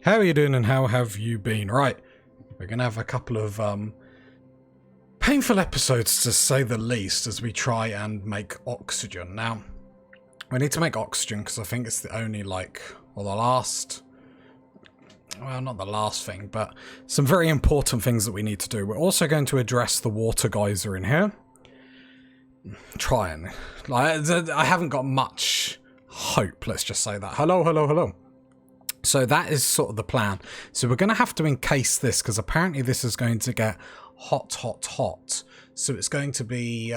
How are you doing and how have you been? Right, we're going to have a couple of painful episodes to say the least as we try and make oxygen. Now, we need to make oxygen because I think it's the only well, not the last thing, but some very important things that we need to do. We're also going to address the water geyser in here. Trying. I haven't got much hope, let's just say that. Hello. So that is sort of the plan. So we're going to have to encase this because apparently this is going to get hot. So it's going to be,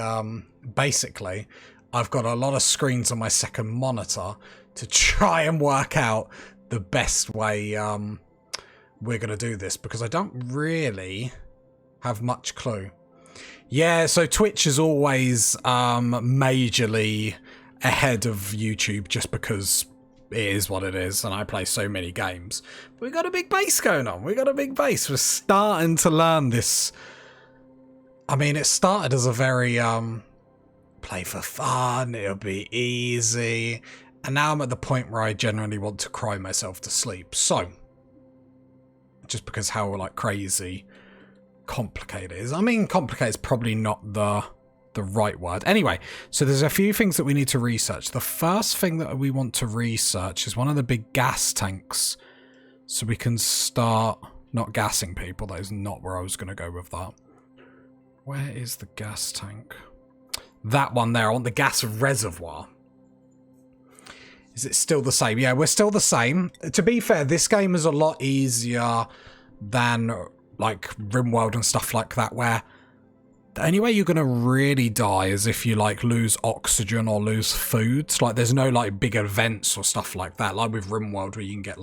basically, I've got a lot of screens on my second monitor to try and work out the best way we're going to do this because I don't really have much clue. Yeah, so Twitch is always majorly ahead of YouTube just because it is what it is, and I play so many games. But we got a big base going on. We got a big base. We're starting to learn this. I mean, it started as a very play for fun. It'll be easy, and now I'm at the point where I generally want to cry myself to sleep. So, just because how crazy complicated it is. I mean, complicated is probably not the right word. Anyway, so there's a few things that we need to research. The first thing that we want to research is one of the big gas tanks. So we can start not gassing people. That is not where I was going to go with that. Where is the gas tank? That one there. I want the gas reservoir. Is it still the same? Yeah, we're still the same. To be fair, this game is a lot easier than RimWorld and stuff like that, where the only way you're going to really die is if you lose oxygen or lose food. There's no big events or stuff like that, like with RimWorld where you can get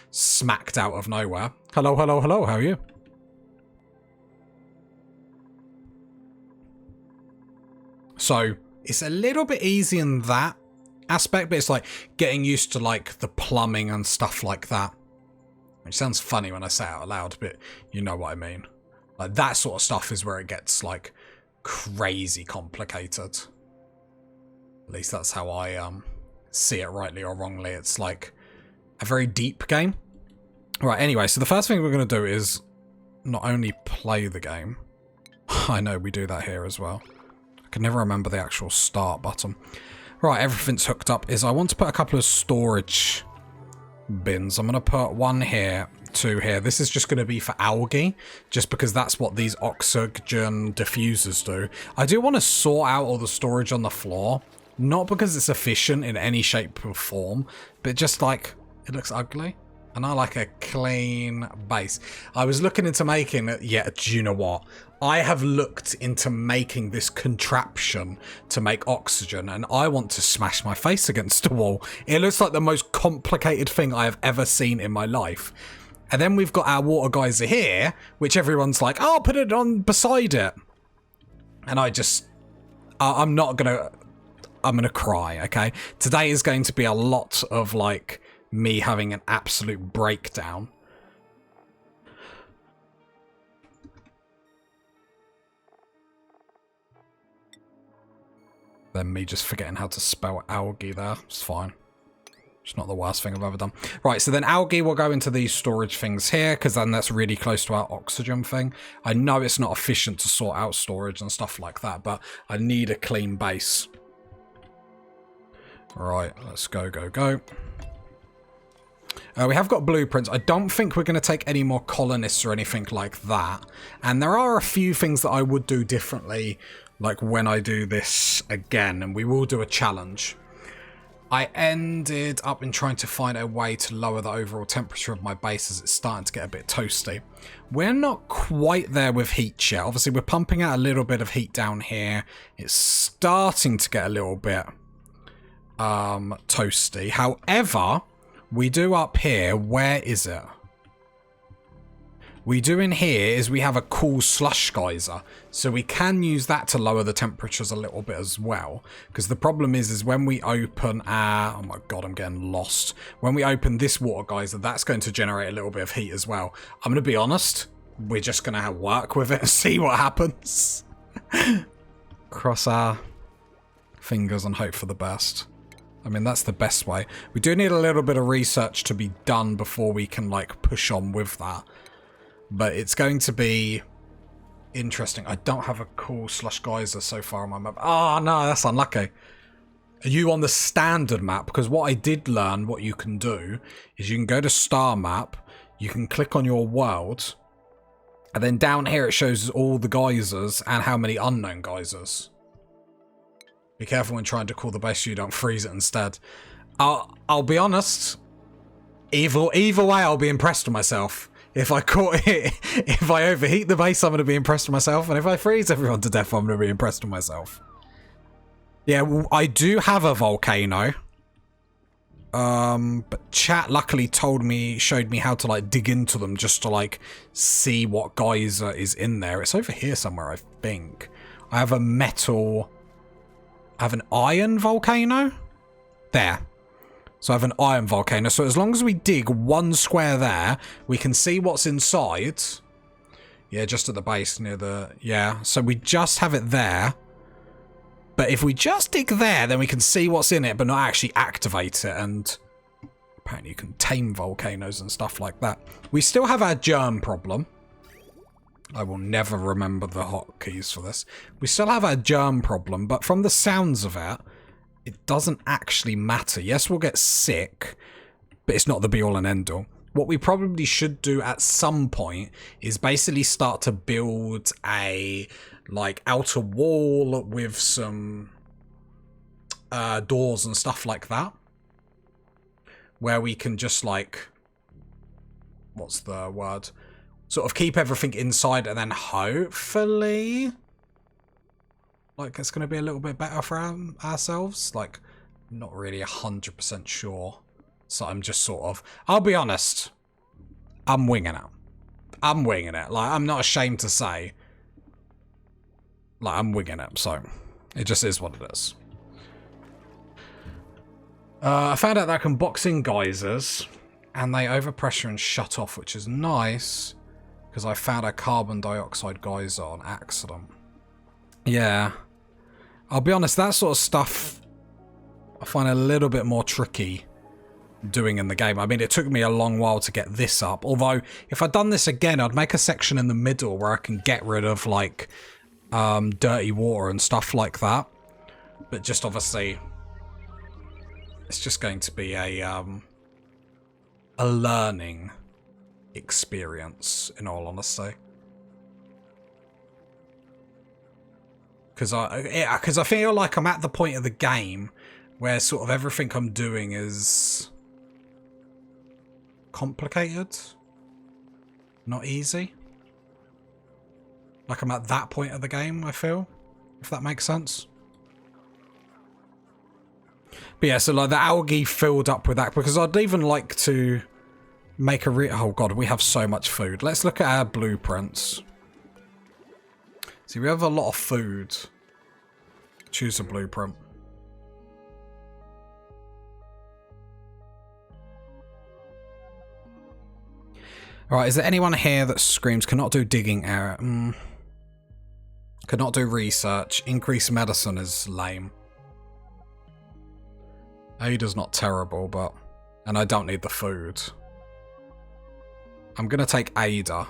smacked out of nowhere. Hello, how are you? So it's a little bit easy in that aspect, but it's getting used to the plumbing and stuff like that. Which sounds funny when I say it out loud, but you know what I mean. That sort of stuff is where it gets crazy complicated. At least that's how I see it, rightly or wrongly. It's a very deep game. Right, anyway, so the first thing we're going to do is not only play the game. I know we do that here as well. I can never remember the actual start button. Right, everything's hooked up. I want to put a couple of storage bins. I'm going to put one here, two here. This is just going to be for algae, just because that's what these oxygen diffusers do. I do want to sort out all the storage on the floor, not because it's efficient in any shape or form, but just it looks ugly. And I like a clean base. I was looking into making it. Yeah, do you know what? I have looked into making this contraption to make oxygen, and I want to smash my face against a wall. It looks like the most complicated thing I have ever seen in my life. And then we've got our water geyser here, which everyone's like, oh, put it on beside it. And I'm gonna cry, okay? Today is going to be a lot of me having an absolute breakdown. Then me just forgetting how to spell algae there. It's fine. It's not the worst thing I've ever done. Right, so then algae will go into these storage things here, because then that's really close to our oxygen thing. I know it's not efficient to sort out storage and stuff like that, but I need a clean base. Right, let's go. We have got blueprints. I don't think we're going to take any more colonists or anything like that. And there are a few things that I would do differently, when I do this again, and we will do a challenge. I ended up in trying to find a way to lower the overall temperature of my base as it's starting to get a bit toasty. We're not quite there with heat yet. Obviously, we're pumping out a little bit of heat down here. It's starting to get a little bit toasty. However, we do up here. Where is it? We do in here is we have a cool slush geyser, so we can use that to lower the temperatures a little bit as well. Because the problem is when we open our... Oh my god, I'm getting lost. When we open this water geyser, that's going to generate a little bit of heat as well. I'm going to be honest, we're just going to work with it and see what happens. Cross our fingers and hope for the best. I mean, that's the best way. We do need a little bit of research to be done before we can, like, push on with that. But it's going to be interesting. I don't have a cool slush geyser so far on my map. Oh, no, that's unlucky. Are you on the standard map? Because what I did learn, what you can do, is you can go to star map, you can click on your world, and then down here it shows all the geysers and how many unknown geysers. Be careful when trying to call the base so you don't freeze it instead. I'll be honest, either way I'll be impressed with myself. If I caught it, if I overheat the base, I'm going to be impressed with myself, and if I freeze everyone to death, I'm going to be impressed with myself. Yeah, well, I do have a volcano. But chat luckily showed me how to, like, dig into them just to, like, see what geyser is in there. It's over here somewhere, I think. I have an iron volcano? There. So I have an iron volcano. So as long as we dig one square there, we can see what's inside. Yeah, just at the base near the... Yeah, so we just have it there. But if we just dig there, then we can see what's in it, but not actually activate it. And apparently you can tame volcanoes and stuff like that. We still have our germ problem. I will never remember the hotkeys for this. We still have our germ problem, but from the sounds of it, it doesn't actually matter. Yes, we'll get sick, but it's not the be-all and end-all. What we probably should do at some point is basically start to build a, like, outer wall with some doors and stuff like that. Where we can just, like, what's the word? Sort of keep everything inside and then hopefully, like, it's going to be a little bit better for ourselves. Like, not really 100% sure. So I'm just sort of, I'll be honest, I'm winging it. I'm winging it. Like, I'm not ashamed to say, like, I'm winging it. So it just is what it is. I found out that I can box in geysers and they overpressure and shut off, which is nice because I found a carbon dioxide geyser on accident. Yeah. I'll be honest, that sort of stuff I find a little bit more tricky doing in the game. I mean, it took me a long while to get this up. Although, if I'd done this again, I'd make a section in the middle where I can get rid of, like, dirty water and stuff like that. But just obviously, it's just going to be a learning experience, in all honesty. Because I feel like I'm at the point of the game where sort of everything I'm doing is complicated, not easy. Like I'm at that point of the game, I feel, if that makes sense. But yeah, so like the algae filled up with that, because I'd even like to make a oh god, we have so much food. Let's look at our blueprints. See, we have a lot of food. Choose a blueprint. Alright, is there anyone here that screams, cannot do digging error? Cannot do research. Increase medicine is lame. Ada's not terrible, but... And I don't need the food. I'm gonna take Ada.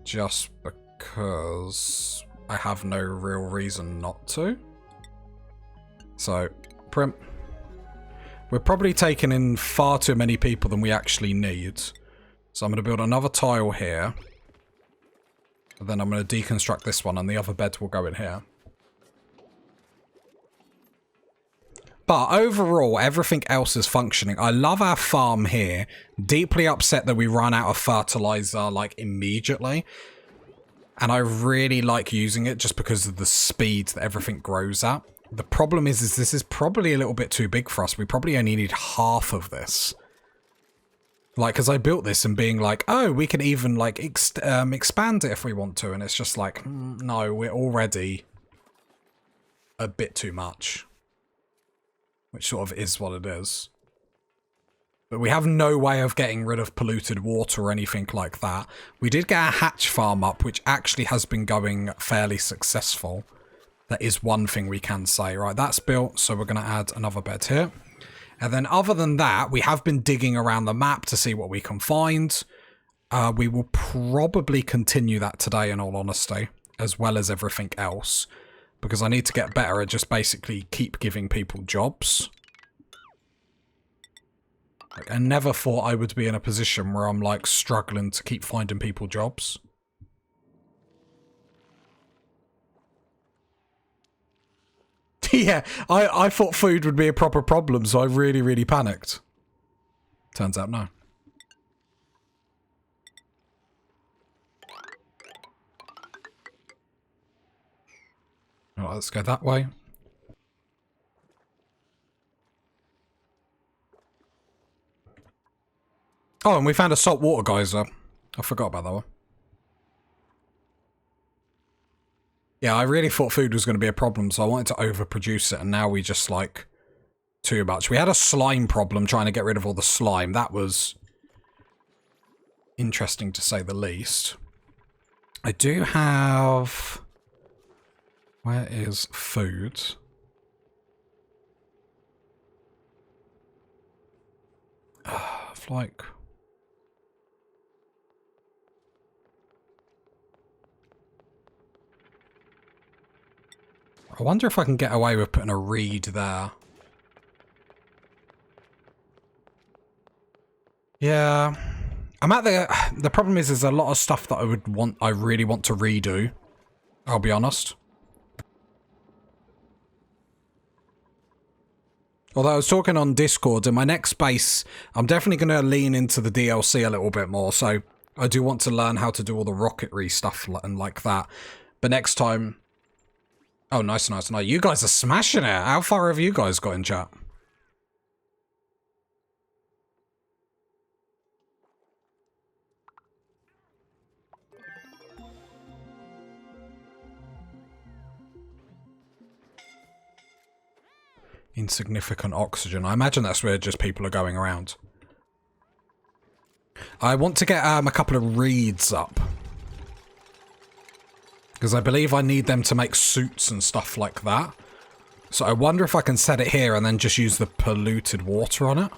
Just because I have no real reason not to. So, primp. We're probably taking in far too many people than we actually need. So I'm going to build another tile here. And then I'm going to deconstruct this one and the other bed will go in here. But overall, everything else is functioning. I love our farm here. Deeply upset that we run out of fertilizer, like, immediately. And I really like using it just because of the speed that everything grows at. The problem is this is probably a little bit too big for us. We probably only need half of this. Like, because I built this and being like, oh, we can even, like, expand it if we want to. And it's just like, no, we're already a bit too much. Which sort of is what it is. But we have no way of getting rid of polluted water or anything like that. We did get a hatch farm up, which actually has been going fairly successful. That is one thing we can say. Right, that's built, so we're going to add another bed here. And then other than that, we have been digging around the map to see what we can find. We will probably continue that today, in all honesty, as well as everything else. Because I need to get better at just basically keep giving people jobs. Like, I never thought I would be in a position where I'm, like, struggling to keep finding people jobs. Yeah, I thought food would be a proper problem, so I really, really panicked. Turns out no. Alright, let's go that way. Oh, and we found a saltwater geyser. I forgot about that one. Yeah, I really thought food was going to be a problem, so I wanted to overproduce it, and now we just, like, too much. We had a slime problem trying to get rid of all the slime. That was interesting, to say the least. I do have... Where is food? Like... I wonder if I can get away with putting a reed there. Yeah. I'm at the problem is there's a lot of stuff that I really want to redo. I'll be honest. Although I was talking on Discord, in my next base, I'm definitely going to lean into the DLC a little bit more. So I do want to learn how to do all the rocketry stuff and like that. But next time... Oh, nice, nice, nice. You guys are smashing it. How far have you guys got in chat? Insignificant oxygen. I imagine that's where just people are going around. I want to get a couple of reeds up. Because I believe I need them to make suits and stuff like that. So I wonder if I can set it here and then just use the polluted water on it.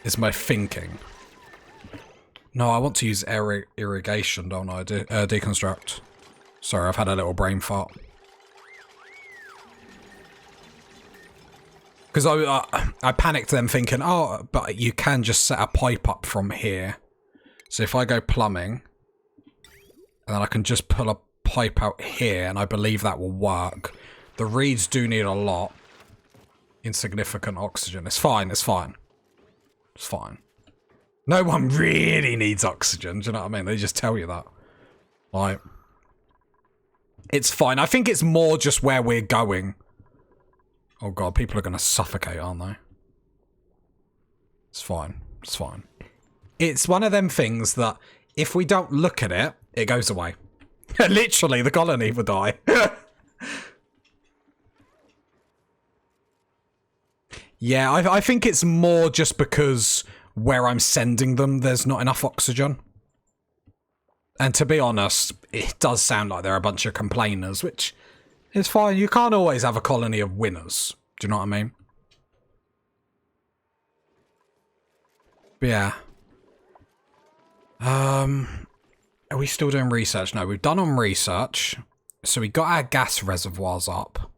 Is my thinking. No, I want to use irrigation, don't I? Deconstruct. Sorry, I've had a little brain fart. Because I panicked then thinking, oh, but you can just set a pipe up from here. So if I go plumbing, and then I can just pull a pipe out here, and I believe that will work. The reeds do need a lot. Insignificant oxygen. It's fine, it's fine. It's fine. No one really needs oxygen, do you know what I mean? They just tell you that. Like, it's fine. I think it's more just where we're going. Oh god, people are going to suffocate, aren't they? It's fine. It's fine. It's one of them things that if we don't look at it, it goes away. Literally, the colony will die. Yeah, I think it's more just because where I'm sending them, there's not enough oxygen. And to be honest, it does sound like they're a bunch of complainers, which is fine. You can't always have a colony of winners. Do you know what I mean? But yeah. Are we still doing research? No, we've done on research. So we got our gas reservoirs up.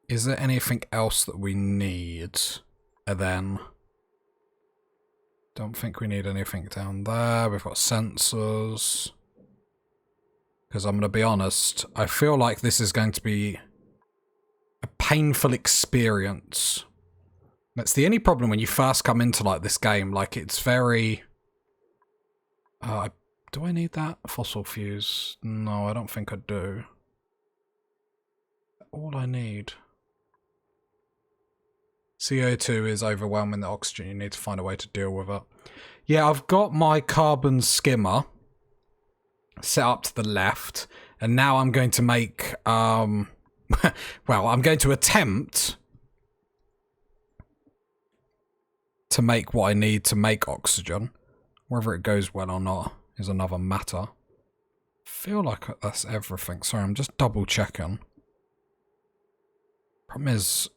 Is there anything else that we need? And then... Don't think we need anything down there. We've got sensors. Because I'm going to be honest, I feel like this is going to be a painful experience. That's the only problem when you first come into like this game. Like it's very... do I need that? Fossil fuse? No, I don't think I do. All I need... CO2 is overwhelming the oxygen. You need to find a way to deal with it. Yeah, I've got my carbon skimmer set up to the left. And now I'm going to make... well, I'm going to attempt to make what I need to make oxygen. Whether it goes well or not is another matter. Feel like that's everything. Sorry, I'm just double checking. Problem is,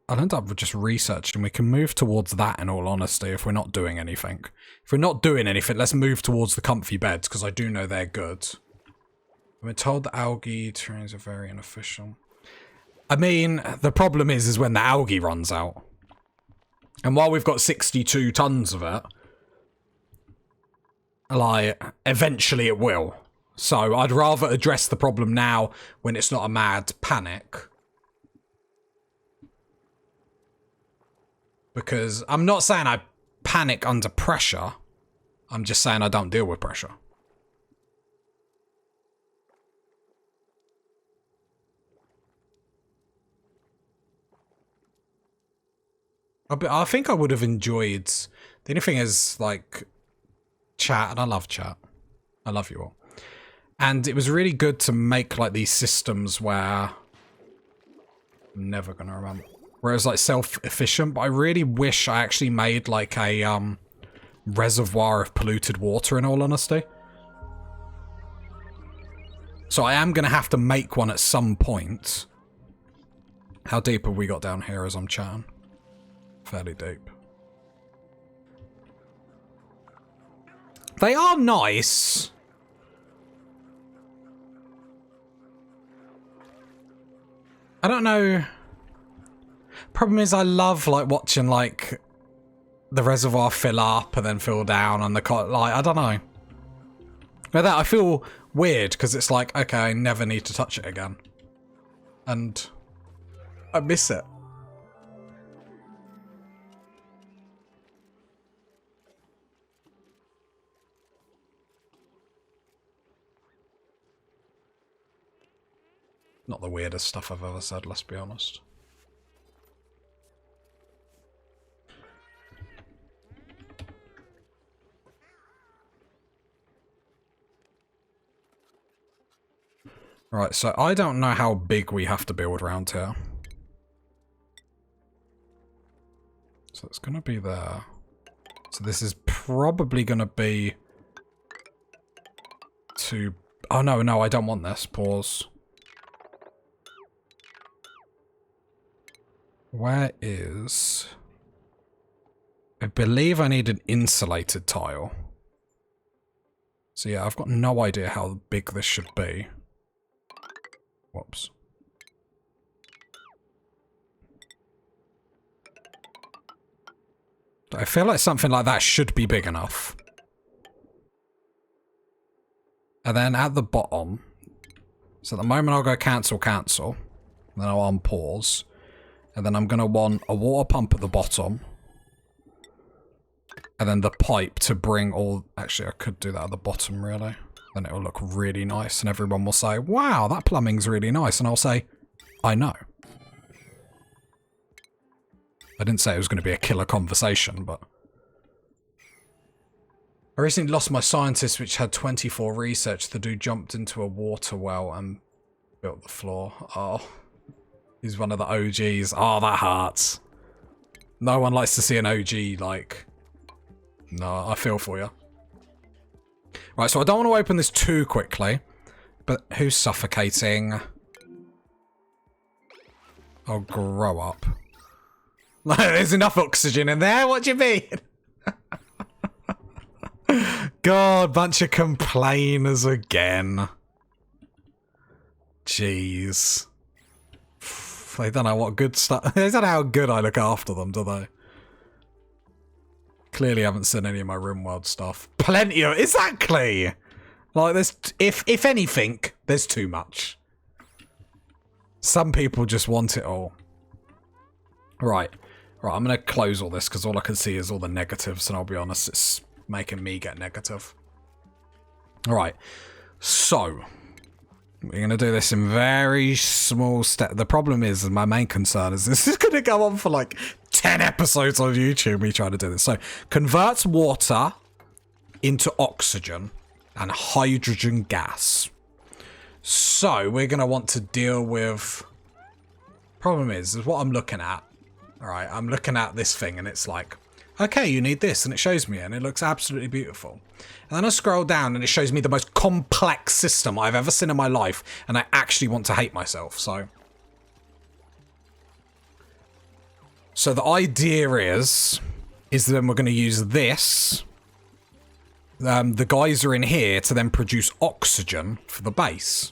I'll end up just researching. We can move towards that, in all honesty, if we're not doing anything. If we're not doing anything, let's move towards the comfy beds, because I do know they're good. We're told the algae terrains are very inefficient. I mean, the problem is when the algae runs out. And while we've got 62 tons of it, like, eventually it will. So I'd rather address the problem now when it's not a mad panic. Because I'm not saying I panic under pressure. I'm just saying I don't deal with pressure. I think I would have enjoyed... The only thing is, like, chat, and I love chat. I love you all. And it was really good to make, like, these systems where... I'm never going to remember. Where it was, like, self-efficient, but I really wish I actually made, like, a, reservoir of polluted water, in all honesty. So I am going to have to make one at some point. How deep have we got down here as I'm chatting? Fairly deep. They are nice. I don't know. Problem is I love like watching like the reservoir fill up and then fill down and the like I don't know. With that I feel weird because it's like okay, I never need to touch it again. And I miss it. Not the weirdest stuff I've ever said, let's be honest. Right, so I don't know how big we have to build around here. So it's going to be there. So this is probably going to be... to... Oh, no, I don't want this. Pause. Where is... I believe I need an insulated tile. So yeah, I've got no idea how big this should be. Whoops. I feel like something like that should be big enough. And then at the bottom, so at the moment I'll go cancel, cancel. And then I'll unpause. And then I'm going to want a water pump at the bottom. And then the pipe to bring all... Actually, I could do that at the bottom, really. Then it'll look really nice. And everyone will say, wow, that plumbing's really nice. And I'll say, I know. I didn't say it was going to be a killer conversation, but... I recently lost my scientist, which had 24 research. The dude jumped into a water well and built the floor. Oh... He's one of the OGs. Oh, that hurts. No one likes to see an OG, like... No, I feel for you. Right, so I don't want to open this too quickly. But who's suffocating? Oh, grow up. There's enough oxygen in there, what do you mean? God, bunch of complainers again. Jeez. They don't know what good stuff... They don't know how good I look after them, do they? Clearly haven't seen any of my RimWorld stuff. Plenty of... Exactly! Like, there's... If anything, there's too much. Some people just want it all. Right. Right, I'm going to close all this, because all I can see is all the negatives, and I'll be honest, it's making me get negative. Alright. So... We're going to do this in very small steps. The problem is, my main concern is this is going to go on for like 10 episodes on YouTube, me trying to do this. So, converts water into oxygen and hydrogen gas. So, we're going to want to deal with... Problem is what I'm looking at. Alright, I'm looking at this thing and it's like, okay, you need this, and it shows me it, and it looks absolutely beautiful. And then I scroll down, and it shows me the most complex system I've ever seen in my life, and I actually want to hate myself, so... So the idea is then we're going to use this, the geyser in here, to then produce oxygen for the base.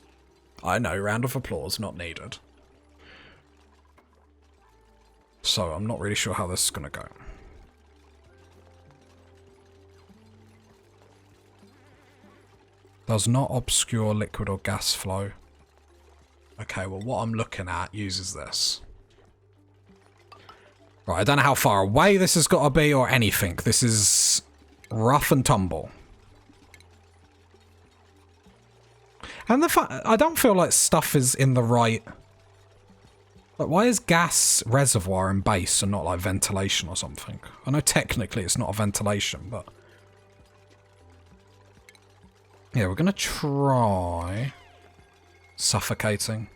I know, round of applause, not needed. So I'm not really sure how this is going to go. Does not obscure liquid or gas flow. Okay, well what I'm looking at uses this. Right, I don't know how far away this has got to be or anything. This is rough and tumble. And I don't feel like stuff is in the right... Like, why is gas reservoir and base and not like ventilation or something? I know technically it's not a ventilation, but... Yeah, we're going to try... suffocating.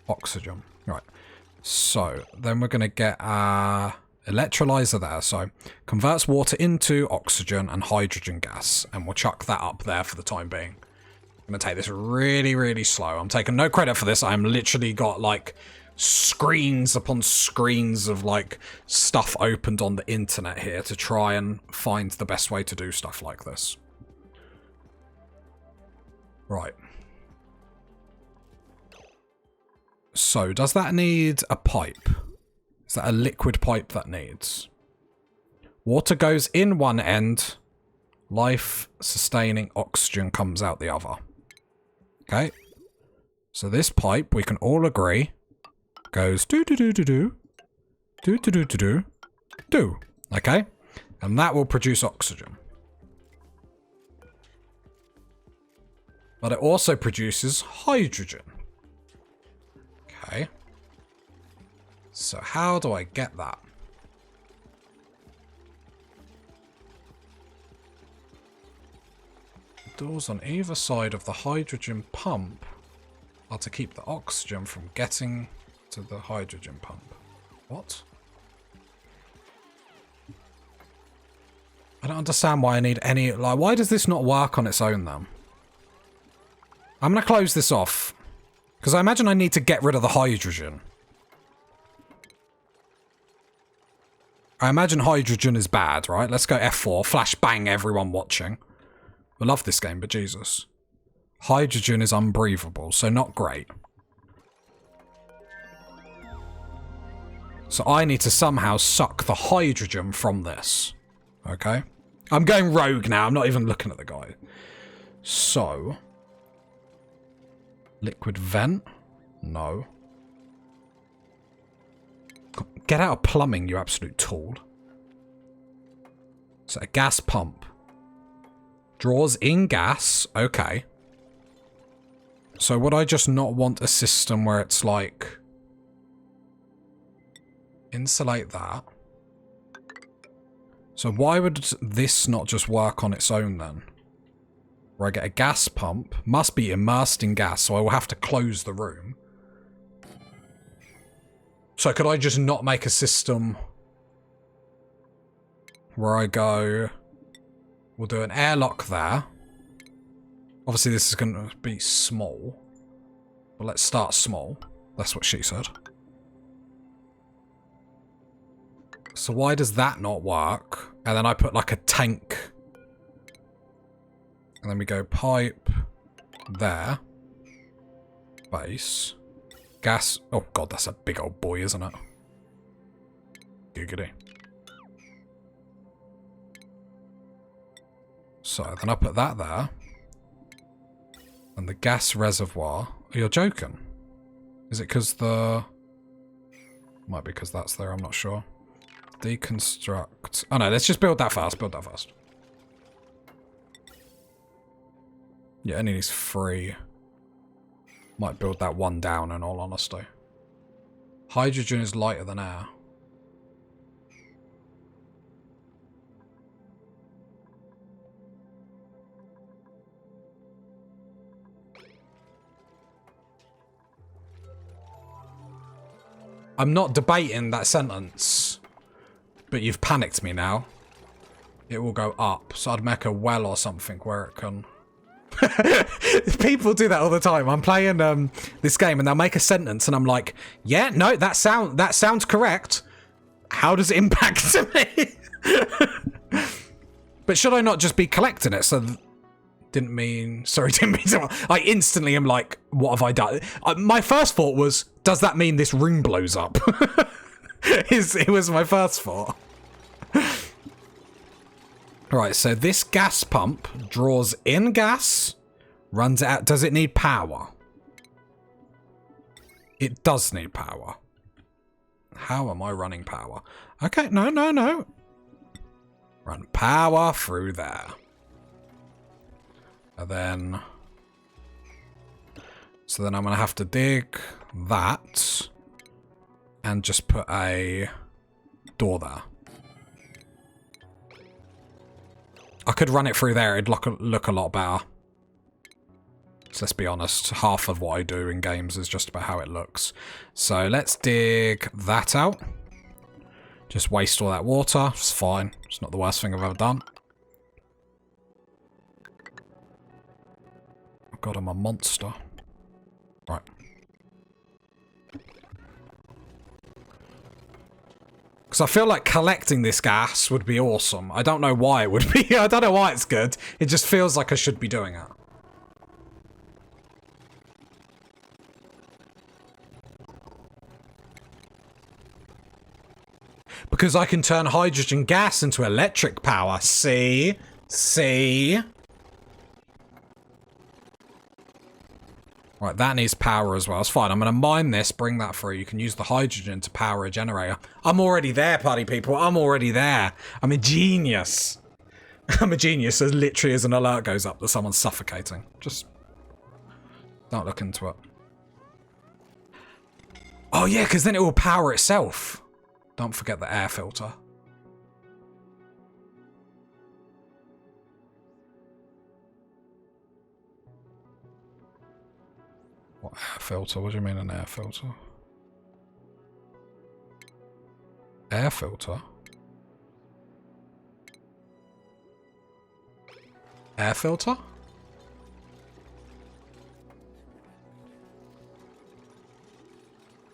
Oxygen. Right. So, then we're going to get our electrolyzer there. So, converts water into oxygen and hydrogen gas. And we'll chuck that up there for the time being. I'm going to take this really, really slow. I'm taking no credit for this. I'm literally got, like, screens upon screens of, like, stuff opened on the internet here to try and find the best way to do stuff like this. Right. So, does that need a pipe? Is that a liquid pipe that needs? Water goes in one end. Life-sustaining oxygen comes out the other. Okay. So this pipe, we can all agree, goes do-do-do-do-do. Do-do-do-do-do. Do. Okay? And that will produce oxygen. But it also produces hydrogen. Okay. So how do I get that? The doors on either side of the hydrogen pump are to keep the oxygen from getting to the hydrogen pump. What? I don't understand why I need any... Like, why does this not work on its own, then? I'm going to close this off. Because I imagine I need to get rid of the hydrogen. I imagine hydrogen is bad, right? Let's go F4. Flashbang everyone watching. I love this game, but Jesus. Hydrogen is unbreathable, so not great. So I need to somehow suck the hydrogen from this. Okay? I'm going rogue now. I'm not even looking at the guy. So... Liquid vent? No. Get out of plumbing, you absolute tool. So a gas pump. Draws in gas. Okay. So would I just not want a system where it's like... Insulate that. So why would this not just work on its own then? Where I get a gas pump, must be immersed in gas, so I will have to close the room. So could I just not make a system where I go, we'll do an airlock there. Obviously this is going to be small, but let's start small. That's what she said. So why does that not work? And then I put like a tank. And then we go pipe there. Base. Gas. Oh god, that's a big old boy, isn't it? Giggity. So then I put that there. And the gas reservoir. Oh, you're joking. Is it because the... Might be because that's there, I'm not sure. Deconstruct. Oh no, let's just build that fast. Build that fast. Yeah, only needs 3. Might build that one down in all honesty. Hydrogen is lighter than air. I'm not debating that sentence, but you've panicked me now. It will go up, so I'd make a well or something where it can... People do that all the time. I'm playing this game and they'll make a sentence and I'm like, yeah, no, that sounds correct. How does it impact me? But should I not just be collecting it? So didn't mean to. I instantly am like, what have I done? My first thought was, does that mean this room blows up? It was my first thought. Right, so this gas pump draws in gas, runs it out. Does it need power? It does need power. How am I running power? Okay, no. Run power through there. And then... So then I'm going to have to dig that and just put a door there. I could run it through there. It'd look a lot better. So let's be honest. Half of what I do in games is just about how it looks. So let's dig that out. Just waste all that water. It's fine. It's not the worst thing I've ever done. Oh god, I'm a monster. Right. Because I feel like collecting this gas would be awesome. I don't know why it would be. I don't know why it's good. It just feels like I should be doing it. Because I can turn hydrogen gas into electric power. See? See? Right, that needs power as well. It's fine. I'm going to mine this, bring that through. You can use the hydrogen to power a generator. I'm already there, party people. I'm already there. I'm a genius. I'm a genius. As literally as an alert goes up that someone's suffocating. Just don't look into it. Oh, yeah, because then it will power itself. Don't forget the air filter. What air filter? What do you mean an air filter? Air filter? Air filter?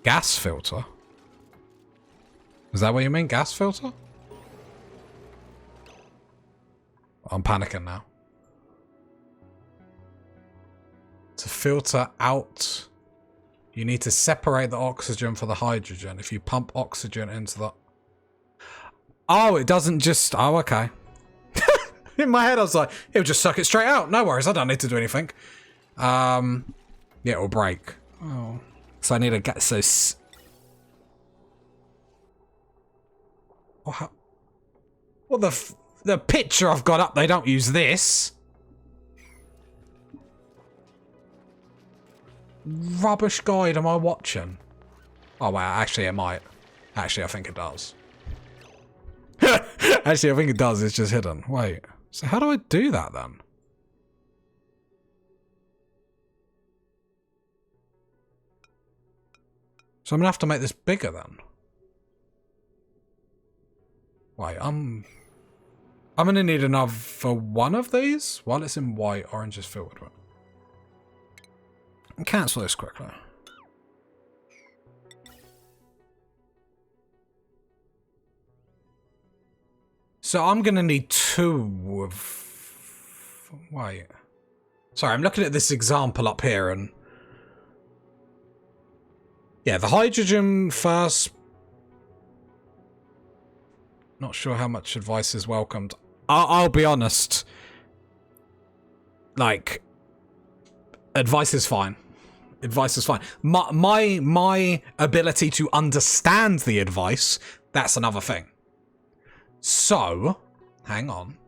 Gas filter? Is that what you mean? Gas filter? I'm panicking now. To filter out, you need to separate the oxygen from the hydrogen. If you pump oxygen into the... Oh, it doesn't just... Oh, okay. In my head, I was like, it'll just suck it straight out. No worries, I don't need to do anything. Yeah, it'll break. Oh. So I need to get... So... Well, the picture I've got up, they don't use this. Rubbish guide am I watching? Oh, wow, actually it might. Actually, I think it does. Actually, I think it does, it's just hidden. Wait, so how do I do that then? So I'm gonna have to make this bigger then. Wait, I'm gonna need another one of these while it's in white. Orange is filled with. And cancel this quickly. So I'm gonna need two of... Wait. Sorry, I'm looking at this example up here and... Yeah, the hydrogen first... Not sure how much advice is welcomed. I'll be honest. Like, advice is fine. Advice is fine. My ability to understand the advice, that's another thing. So, hang on.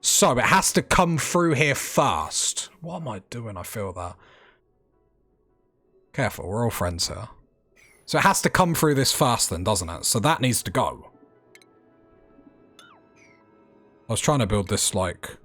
So, it has to come through here first. What am I doing? I feel that. Careful, we're all friends here. So it has to come through this first then, doesn't it? So that needs to go. I was trying to build this, like,